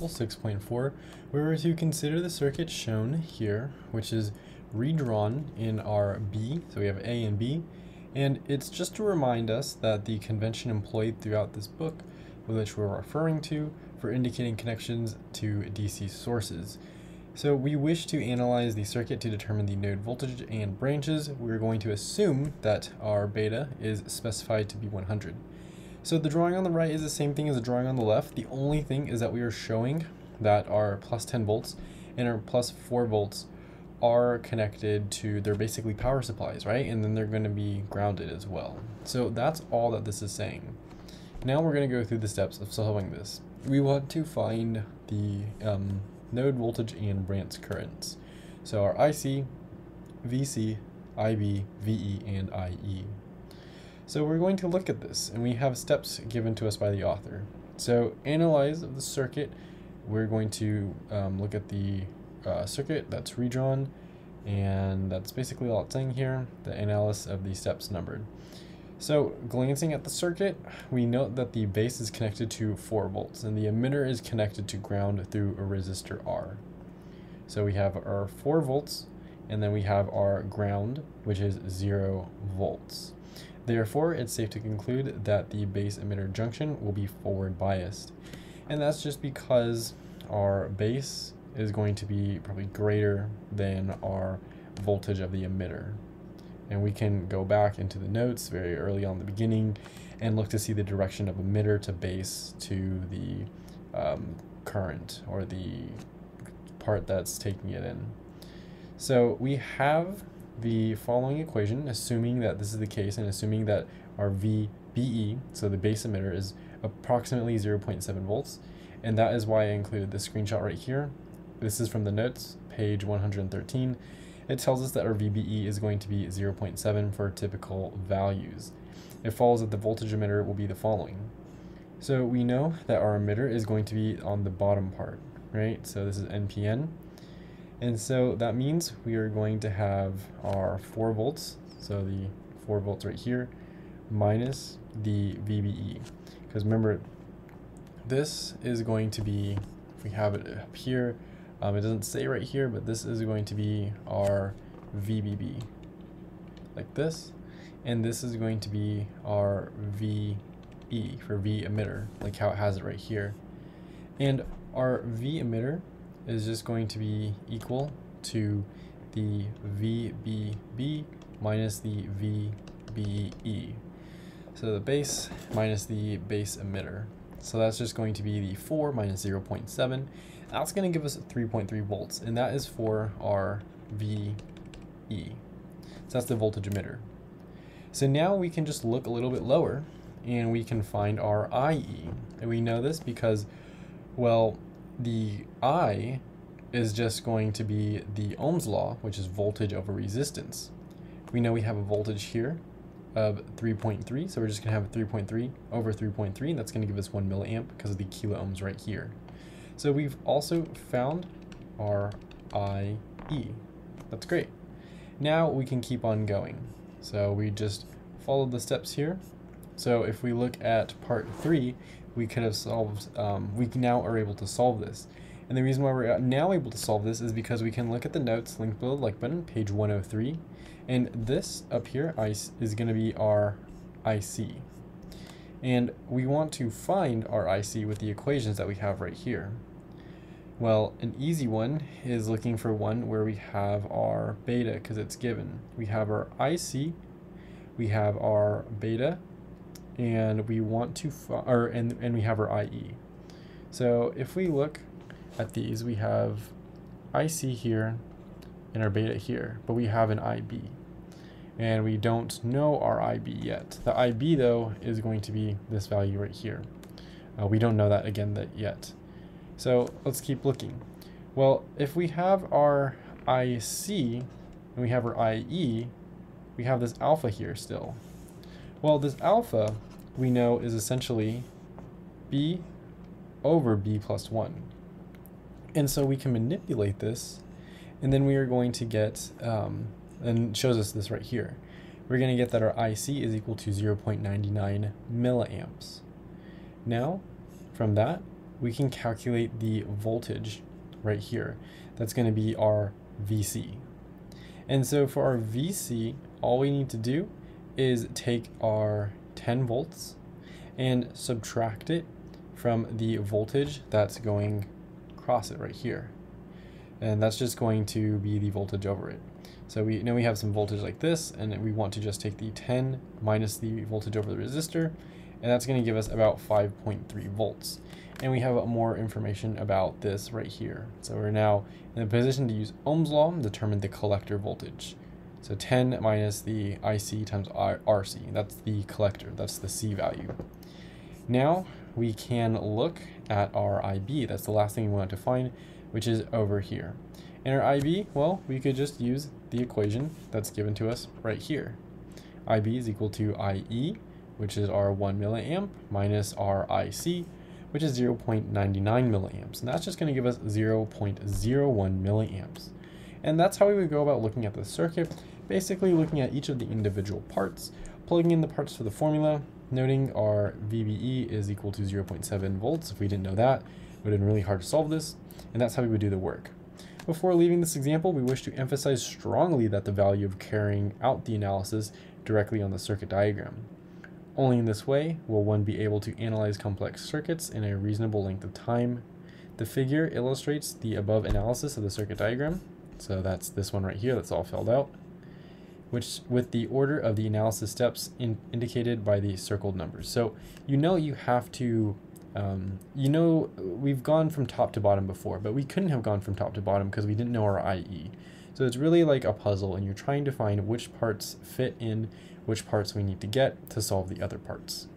example 6.4, we were to consider the circuit shown here, which is redrawn in our B, so we have A and B, and it's just to remind us that the convention employed throughout this book, which we're referring to, for indicating connections to DC sources. So we wish to analyze the circuit to determine the node voltage and branches. We're going to assume that our beta is specified to be 100. So the drawing on the right is the same thing as the drawing on the left. The only thing is that we are showing that our plus 10 volts and our plus 4 volts are connected to, they're basically power supplies, right? And then they're going to be grounded as well. So that's all that this is saying. Now we're going to go through the steps of solving this. We want to find the node voltage and branch currents. So our IC, VC, IB, VE, and IE. So we're going to look at this, and we have steps given to us by the author. So analyze the circuit. We're going to look at the circuit that's redrawn, and that's basically all it's saying here, the analysis of the steps numbered. So glancing at the circuit, we note that the base is connected to 4 volts, and the emitter is connected to ground through a resistor R. So we have our 4 volts, and then we have our ground, which is 0 volts. Therefore, it's safe to conclude that the base emitter junction will be forward biased. And that's just because our base is going to be probably greater than our voltage of the emitter. And we can go back into the notes very early on the beginning and look to see the direction of emitter to base to the current, or the part that's taking it in. So we have the following equation, assuming that this is the case and assuming that our VBE, so the base emitter, is approximately 0.7 volts, and that is why I included this screenshot right here. This is from the notes, page 113. It tells us that our VBE is going to be 0.7 for typical values. It follows that the voltage emitter will be the following. So we know that our emitter is going to be on the bottom part, right? So this is NPN. And so that means we are going to have our 4 volts, so the 4 volts right here, minus the VBE. Because remember, this is going to be, if we have it up here, it doesn't say right here, but this is going to be our VBB, like this. And this is going to be our VE, for V emitter, like how it has it right here. And our V emitter is just going to be equal to the VBB minus the VBE. So the base minus the base emitter. So that's just going to be the 4 minus 0.7. That's going to give us 3.3 volts, and that is for our VE. So that's the voltage emitter. So now we can just look a little bit lower, and we can find our IE. And we know this because, well, the I is just going to be the Ohm's law, which is voltage over resistance. We know we have a voltage here of 3.3, so we're just going to have 3.3 over 3.3, and that's going to give us 1 milliamp because of the kilo ohms right here. So we've also found our IE. That's great. Now we can keep on going. So we just followed the steps here. So if we look at part 3, we could have solved, we now are able to solve this. And the reason why we're now able to solve this is because we can look at the notes linked below the like button, page 103. And this up here is going to be our IC. And we want to find our IC with the equations that we have right here. Well, an easy one is looking for one where we have our beta, because it's given. We have our IC, we have our beta, and we want to and we have our IE. So if we look at these, we have IC here and our beta here, but we have an IB, and we don't know our IB yet. The IB though is going to be this value right here. We don't know that yet. So let's keep looking. Well, if we have our IC and we have our IE, we have this alpha here still. Well, this alpha we know is essentially B over B plus 1. And so we can manipulate this, and then we are going to get, and it shows us this right here. We're going to get that our IC is equal to 0.99 milliamps. Now, from that, we can calculate the voltage right here. That's going to be our VC. And so for our VC, all we need to do is take our 10 volts and subtract it from the voltage that's going across it right here. And that's just going to be the voltage over it. So we know we have some voltage like this, and we want to just take the 10 minus the voltage over the resistor, and that's going to give us about 5.3 volts. And we have more information about this right here. So we're now in a position to use Ohm's law and determine the collector voltage. So 10 minus the IC times RC, that's the collector, that's the C value. Now we can look at our IB, that's the last thing we want to find, which is over here. And our IB, well, we could just use the equation that's given to us right here. IB is equal to IE, which is our 1 milliamp, minus our IC, which is 0.99 milliamps. And that's just going to give us 0.01 milliamps. And that's how we would go about looking at the circuit, basically looking at each of the individual parts, plugging in the parts for the formula, noting our VBE is equal to 0.7 volts. If we didn't know that, it would have been really hard to solve this. And that's how we would do the work. Before leaving this example, we wish to emphasize strongly that the value of carrying out the analysis directly on the circuit diagram. Only in this way will one be able to analyze complex circuits in a reasonable length of time. The figure illustrates the above analysis of the circuit diagram. So that's this one right here that's all filled out, which with the order of the analysis steps indicated by the circled numbers. So you know you have to we've gone from top to bottom before, but we couldn't have gone from top to bottom because we didn't know our IE. So it's really like a puzzle, and you're trying to find which parts fit in which parts we need to get to solve the other parts.